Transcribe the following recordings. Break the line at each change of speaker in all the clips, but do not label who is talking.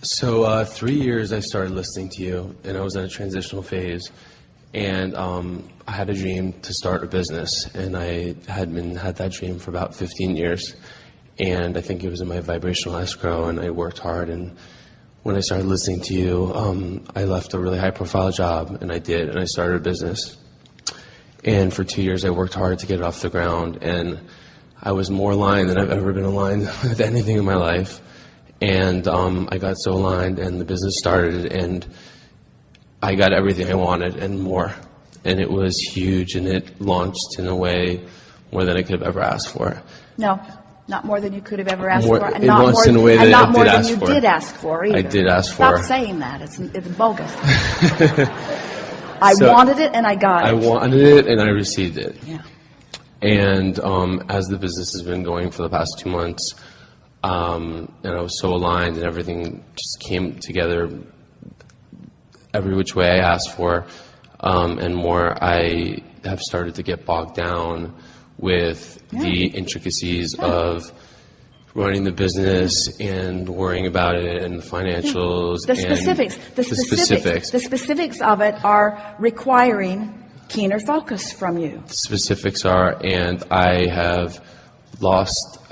So 3 years I started listening to you, and I was in a transitional phase, and I had a dream to start a business, and I had that dream for about 15 years, and I think it was in my vibrational escrow, and I worked hard, and when I started listening to you, I left a really high-profile job, and I started a business, and for 2 years I worked hard to get it off the ground, and I was more aligned than I've ever been aligned with anything in my life. And I got so aligned, and the business started, and I got everything I wanted and more. And it was huge, and it launched in a way more than I could have ever asked for.
No, not more than you could have ever asked
More,
for.
it launched in a way that
not
I
more
did
than
ask
you
for.
did ask for either.
I did ask for.
Stop saying that. It's bogus. I wanted it, and I got it.
I wanted it, and I received it.
Yeah.
And as the business has been going for the past 2 months, and I was so aligned, and everything just came together every which way I asked for, and more. I have started to get bogged down with the intricacies of running the business and worrying about it and the financials.
The specifics. The specifics of it are requiring keener focus from you.
The specifics are, and I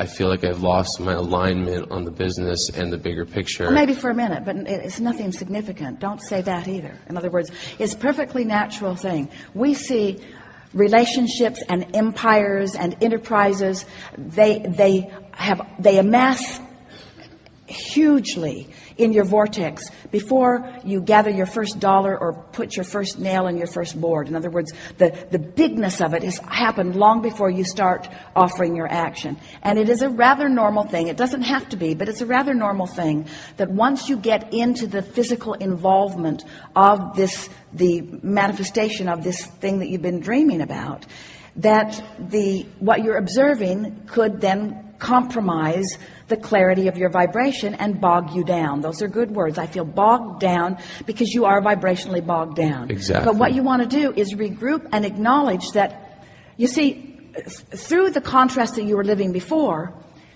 feel like I've lost my alignment on the business and the bigger picture.
Well, maybe for a minute, but it's nothing significant. Don't say that either. In other words, it's a perfectly natural thing. We see relationships and empires and enterprises, they amass hugely in your vortex before you gather your first dollar or put your first nail in your first board. In other words, the bigness of it has happened long before you start offering your action. And it is a rather normal thing. It doesn't have to be, but it's a rather normal thing that once you get into the physical involvement of the manifestation of this thing that you've been dreaming about, that what you're observing could then compromise the clarity of your vibration and bog you down. Those are good words. I feel bogged down because you are vibrationally bogged down.
Exactly.
But what you want to do is regroup and acknowledge that, you see, through the contrast that you were living before,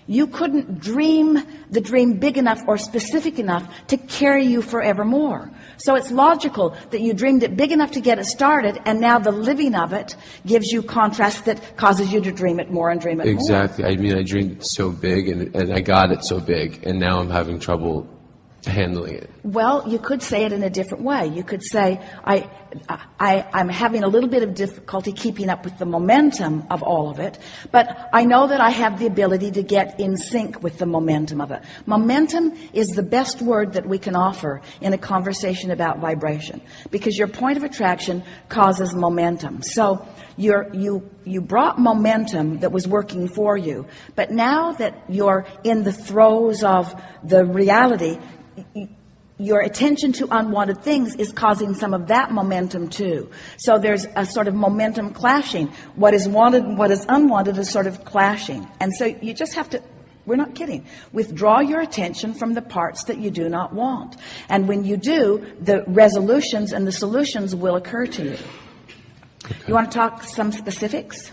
you couldn't dream the dream big enough or specific enough to carry you forevermore. So it's logical that you dreamed it big enough to get it started, and now the living of it gives you contrast that causes you to dream it more and dream it more.
Exactly. I mean, I dreamed so big, and I got it so big, and now I'm having trouble handling it.
Well, you could say it in a different way. You could say, I'm having a little bit of difficulty keeping up with the momentum of all of it, but I know that I have the ability to get in sync with the momentum of it. Momentum is the best word that we can offer in a conversation about vibration, because your point of attraction causes momentum. So you brought momentum that was working for you, but now that you're in the throes of the reality, your attention to unwanted things is causing some of that momentum too. So there's a sort of momentum clashing. What is wanted and what is unwanted is sort of clashing. And so you just have to, we're not kidding, withdraw your attention from the parts that you do not want. And when you do, the resolutions and the solutions will occur to you. Okay. You want to talk some specifics?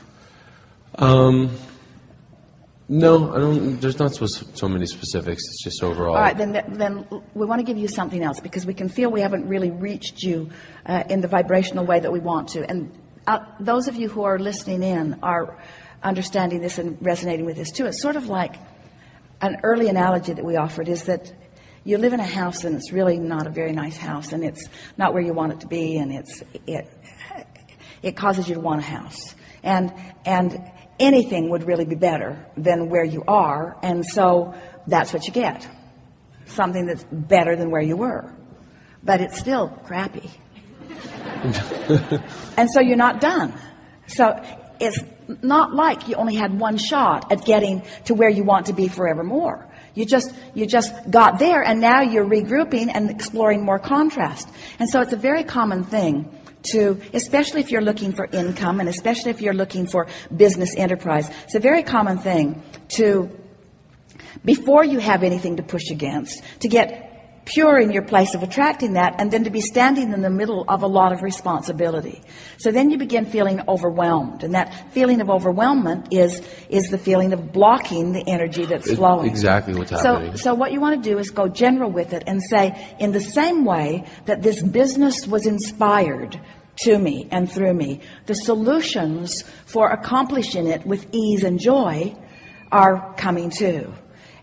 No, I don't. There's not so many specifics. It's just overall.
All right, then we want to give you something else, because we can feel we haven't really reached you in the vibrational way that we want to. And those of you who are listening in are understanding this and resonating with this too. It's sort of like an early analogy that we offered is that you live in a house and it's really not a very nice house, and it's not where you want it to be, and it causes you to want a house. And anything would really be better than where you are, and so that's what you get. Something that's better than where you were. But it's still crappy. And so you're not done. So it's not like you only had one shot at getting to where you want to be forevermore. You just got there, and now you're regrouping and exploring more contrast. And so it's a very common thing to, especially if you're looking for income, and especially if you're looking for business enterprise, it's a very common thing to, before you have anything to push against, to get pure in your place of attracting that, and then to be standing in the middle of a lot of responsibility. So then you begin feeling overwhelmed, and that feeling of overwhelmment is the feeling of blocking the energy that's flowing.
Exactly what's happening.
So what you want to do is go general with it and say, in the same way that this business was inspired to me and through me, the solutions for accomplishing it with ease and joy are coming too.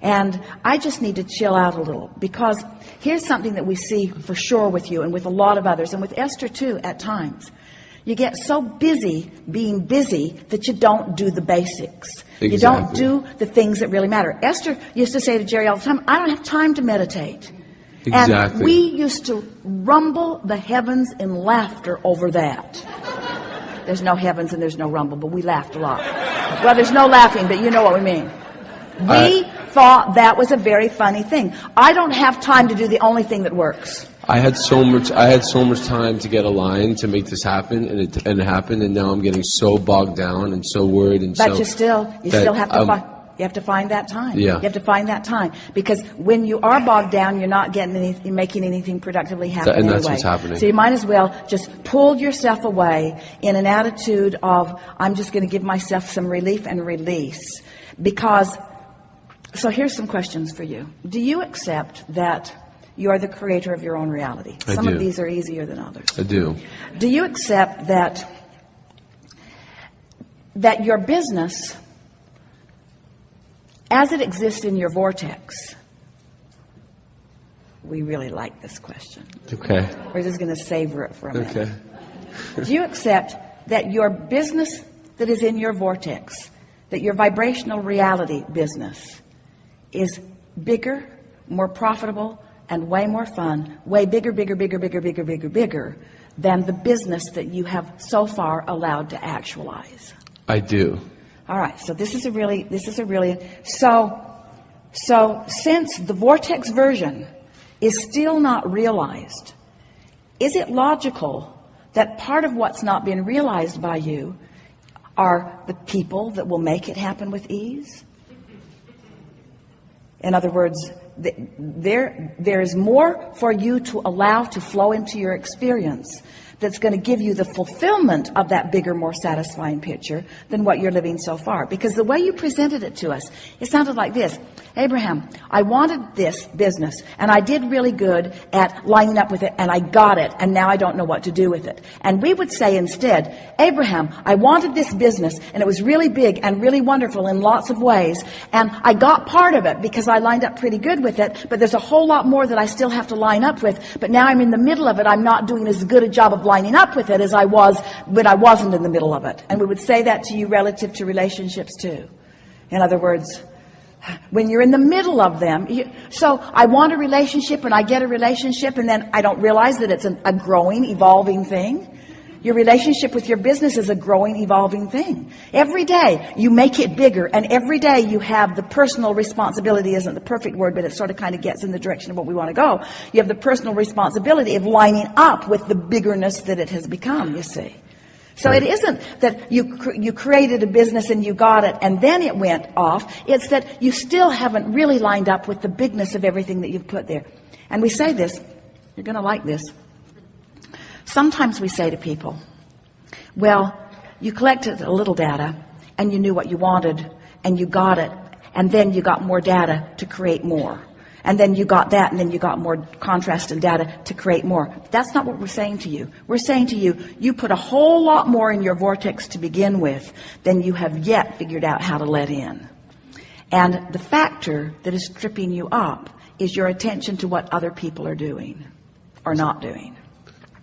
And I just need to chill out a little, because here's something that we see for sure with you and with a lot of others, and with Esther too at times. You get so busy being busy that you don't do the basics.
Exactly.
You don't do the things that really matter. Esther used to say to Jerry all the time, I don't have time to meditate.
Exactly.
And we used to rumble the heavens in laughter over that. There's no heavens and there's no rumble, but we laughed a lot. Well, there's no laughing, but you know what we mean. We thought that was a very funny thing. I don't have time to do the only thing that works.
I had so much time to get a line to make this happen, and it happened, and now I'm getting so bogged down and so worried, and
but you still have to find. You have to find that time.
Yeah.
You have to find that time, because when you are bogged down, you're not making anything productively happen
and that's
anyway.
what's happening.
So you might as well just pull yourself away in an attitude of, I'm just going to give myself some relief and release. Because, so here's some questions for you. Do you accept that you are the creator of your own reality? Some of these are easier than others.
I do.
Do you accept that your business, as it exists in your vortex? We really like this question.
Okay.
We're just going to savor it for a minute.
Okay.
Do you accept that your business that is in your vortex, that your vibrational reality business, is bigger, more profitable, and way more fun, way bigger than the business that you have so far allowed to actualize?
I do.
All right, so this is a really so since the vortex version is still not realized, is it logical that part of what's not been realized by you are the people that will make it happen with ease? In other words, there is more for you to allow to flow into your experience that's going to give you the fulfillment of that bigger, more satisfying picture than what you're living so far. Because the way you presented it to us, it sounded like this. Abraham, I wanted this business, and I did really good at lining up with it, and I got it, and now I don't know what to do with it. And we would say instead, Abraham, I wanted this business, and it was really big and really wonderful in lots of ways, and I got part of it because I lined up pretty good with it, but there's a whole lot more that I still have to line up with. But now I'm in the middle of it. I'm not doing as good a job of lining up with it as I was when I wasn't in the middle of it. And we would say that to you relative to relationships too. In other words, when you're in the middle of them, so I want a relationship and I get a relationship, and then I don't realize that it's a growing, evolving thing. Your relationship with your business is a growing, evolving thing. Every day you make it bigger, and every day you have the personal responsibility, isn't the perfect word, but it sort of kind of gets in the direction of what we want to go. You have the personal responsibility of lining up with the biggerness that it has become, you see. So it isn't that you created a business and you got it and then it went off. It's that you still haven't really lined up with the bigness of everything that you've put there. And we say this, you're going to like this. Sometimes we say to people, well, you collected a little data and you knew what you wanted and you got it, and then you got more data to create more. And then you got that, and then you got more contrast and data to create more. That's not what we're saying to you. We're saying to you, you put a whole lot more in your vortex to begin with than you have yet figured out how to let in. And the factor that is tripping you up is your attention to what other people are doing or not doing.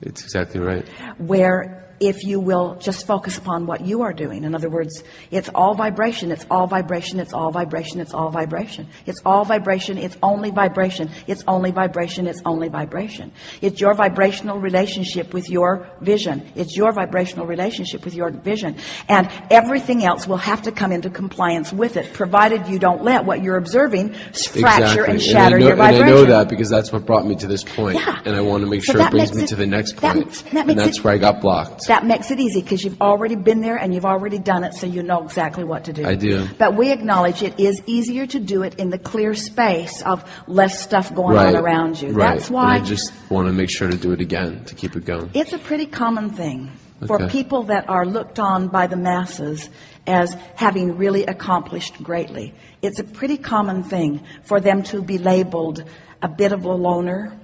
It's exactly right.
Where if you will just focus upon what you are doing. In other words, it's all vibration, it's all vibration, it's all vibration, it's all vibration. It's all vibration, it's only vibration, it's only vibration, it's only vibration. It's your vibrational relationship with your vision. It's your vibrational relationship with your vision. And everything else will have to come into compliance with it, provided you don't let what you're observing fracture and shatter your vibration.
And I know that because that's what brought me to this point.
Yeah.
And I want to make sure it brings me to the next point. And that's where I got blocked.
That makes it easy because you've already been there and you've already done it, so you know exactly what to do.
I do.
But we acknowledge it is easier to do it in the clear space of less stuff going on around you.
Right.
That's why
and I just want to make sure to do it again to keep it going.
it's a pretty common thing for people that are looked on by the masses as having really accomplished greatly. It's a pretty common thing for them to be labeled a bit of a loner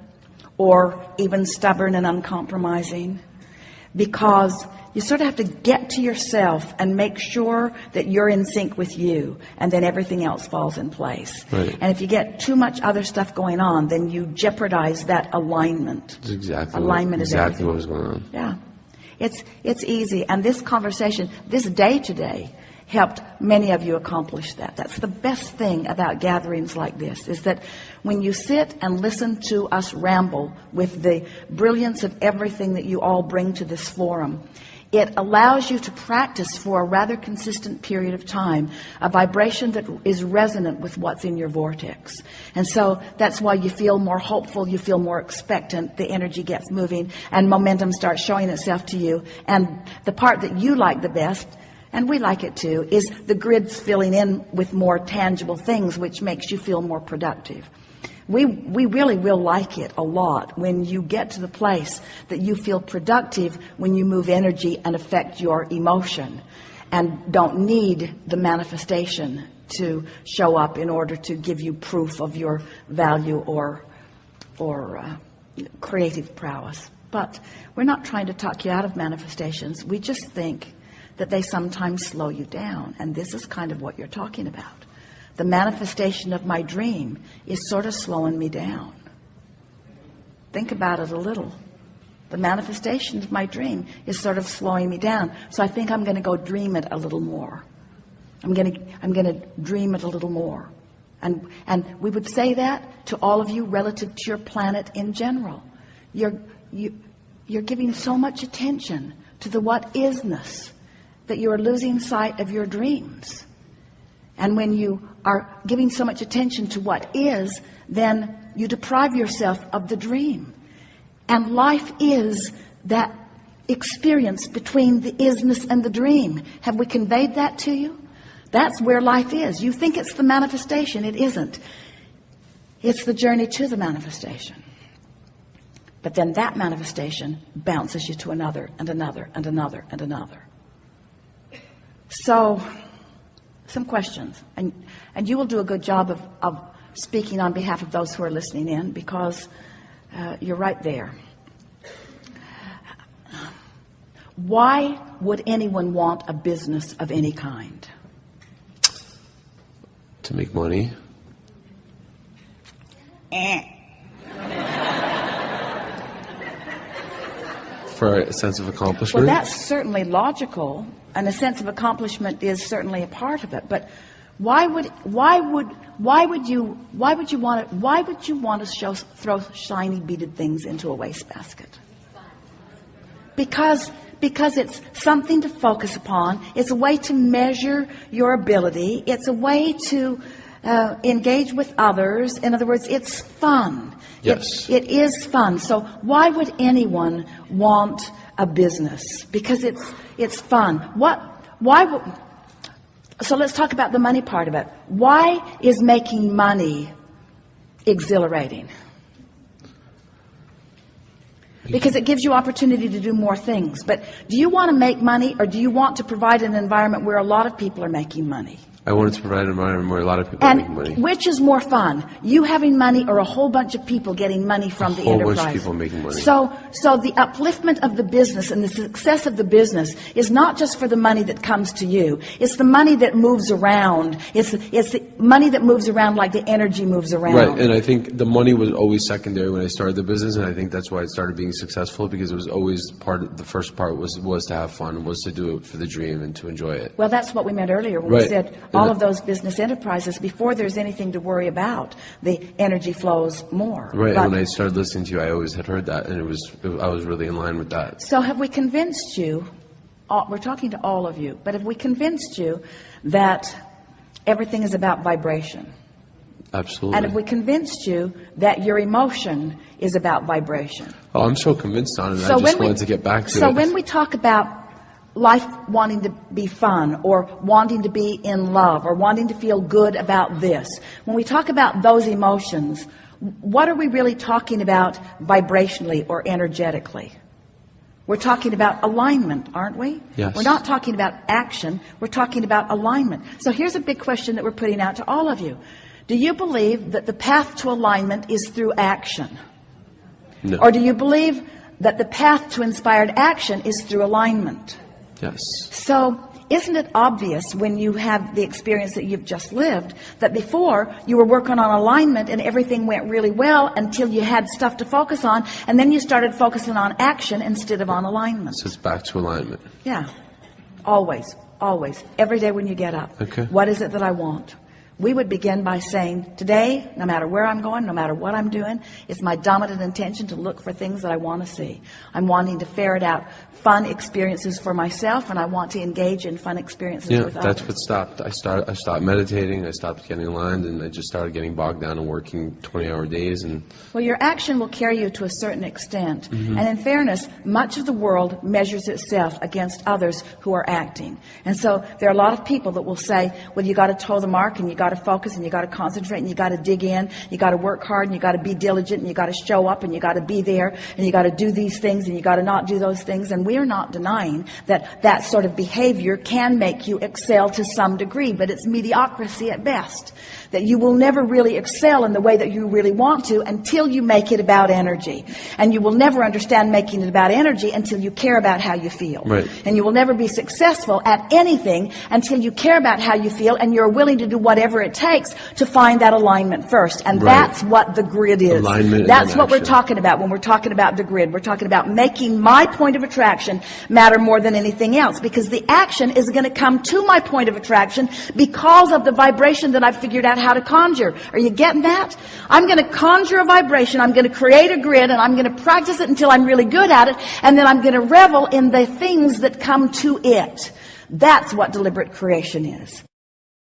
or even stubborn and uncompromising, because you sort of have to get to yourself and make sure that you're in sync with you, and then everything else falls in place.
Right.
And if you get too much other stuff going on, then you jeopardize that alignment.
That's exactly
Alignment is everything.
what was going on.
Yeah, it's easy. And this conversation, this day today, helped many of you accomplish that. That's the best thing about gatherings like this, is that when you sit and listen to us ramble with the brilliance of everything that you all bring to this forum, it allows you to practice for a rather consistent period of time a vibration that is resonant with what's in your vortex. And so that's why you feel more hopeful, you feel more expectant, the energy gets moving, and momentum starts showing itself to you. And the part that you like the best, and we like it too, is the grid's filling in with more tangible things, which makes you feel more productive. We really will like it a lot when you get to the place that you feel productive, when you move energy and affect your emotion and don't need the manifestation to show up in order to give you proof of your value or creative prowess. But we're not trying to talk you out of manifestations. We just think that they sometimes slow you down. And this is kind of what you're talking about. The manifestation of my dream is sort of slowing me down. Think about it a little. The manifestation of my dream is sort of slowing me down. So I think I'm going to go dream it a little more. I'm going to dream it a little more. And we would say that to all of you relative to your planet in general. You're giving so much attention to the what isness that you are losing sight of your dreams. And when you are giving so much attention to what is, then you deprive yourself of the dream. And life is that experience between the isness and the dream. Have we conveyed that to you? That's where life is. You think it's the manifestation. It isn't. It's the journey to the manifestation. But then that manifestation bounces you to another and another and another and another. So, some questions. And you will do a good job of speaking on behalf of those who are listening in, because you're right there. Why would anyone want a business of any kind?
To make money. For a sense of accomplishment.
Well, that's certainly logical, and a sense of accomplishment is certainly a part of it. But why would you want to throw shiny beaded things into a wastebasket? Because it's something to focus upon. It's a way to measure your ability. It's a way to engage with others. In other words, it's fun.
Yes.
It is fun. So why would anyone want a business? Because it's fun. So let's talk about the money part of it. Why is making money exhilarating? Because it gives you opportunity to do more things. But do you want to make money, or do you want to provide an environment where a lot of people are making money?
I wanted to provide an environment where a lot of people are making money.
And which is more fun? You having money, or a whole bunch of people getting money from the enterprise?
A whole bunch of people making money.
So the upliftment of the business and the success of the business is not just for the money that comes to you. It's the money that moves around. It's the money that moves around like the energy moves around.
Right, and I think the money was always secondary when I started the business, and I think that's why it started being successful, because it was always the first part was to have fun, was to do it for the dream and to enjoy it.
Well, that's what we meant earlier when we said all of those business enterprises, before there's anything to worry about, the energy flows more.
Right, and when I started listening to you, I always had heard that, and I was really in line with that.
So have we convinced you, we're talking to all of you, but have we convinced you that everything is about vibration?
Absolutely.
And if we convinced you that your emotion is about vibration.
Oh, I'm so convinced on it. I just wanted to get back to it.
So when we talk about life wanting to be fun, or wanting to be in love, or wanting to feel good about this, when we talk about those emotions, what are we really talking about vibrationally or energetically? We're talking about alignment, aren't we?
Yes.
We're not talking about action. We're talking about alignment. So here's a big question that we're putting out to all of you. Do you believe that the path to alignment is through action?
No.
Or do you believe that the path to inspired action is through alignment?
Yes.
So isn't it obvious when you have the experience that you've just lived that before you were working on alignment and everything went really well until you had stuff to focus on, and then you started focusing on action instead of on alignment?
So it's back to alignment.
Yeah. Always. Always. Every day when you get up.
Okay.
What is it that I want? We would begin by saying, today, no matter where I'm going, no matter what I'm doing, it's my dominant intention to look for things that I want to see. I'm wanting to ferret out fun experiences for myself, and I want to engage in fun experiences with others.
That's what stopped. I stopped meditating, I stopped getting aligned, and I just started getting bogged down and working 20-hour days. And
well, your action will carry you to a certain extent. And in fairness, much of the world measures itself against others who are acting. And so there are a lot of people that will say, well, you got to toe the mark, and you got to focus, and you got to concentrate, and you got to dig in, you got to work hard, and you got to be diligent, and you got to show up, and you got to be there, and you got to do these things, and you got to not do those things. And we are not denying that that sort of behavior can make you excel to some degree, but it's mediocrity at best. That you will never really excel in the way that you really want to until you make it about energy. And you will never understand making it about energy until you care about how you feel.
Right.
And you will never be successful at anything until you care about how you feel and you're willing to do whatever it takes to find that alignment first. And that's what the grid is.
Alignment.
That's what we're
action.
talking about when we're talking about the grid. We're talking about making my point of attraction matter more than anything else, because the action is going to come to my point of attraction because of the vibration that I've figured out how to conjure. Are you getting that? I'm going to conjure a vibration, I'm going to create a grid, and I'm going to practice it until I'm really good at it, and then I'm going to revel in the things that come to it. That's what deliberate creation is.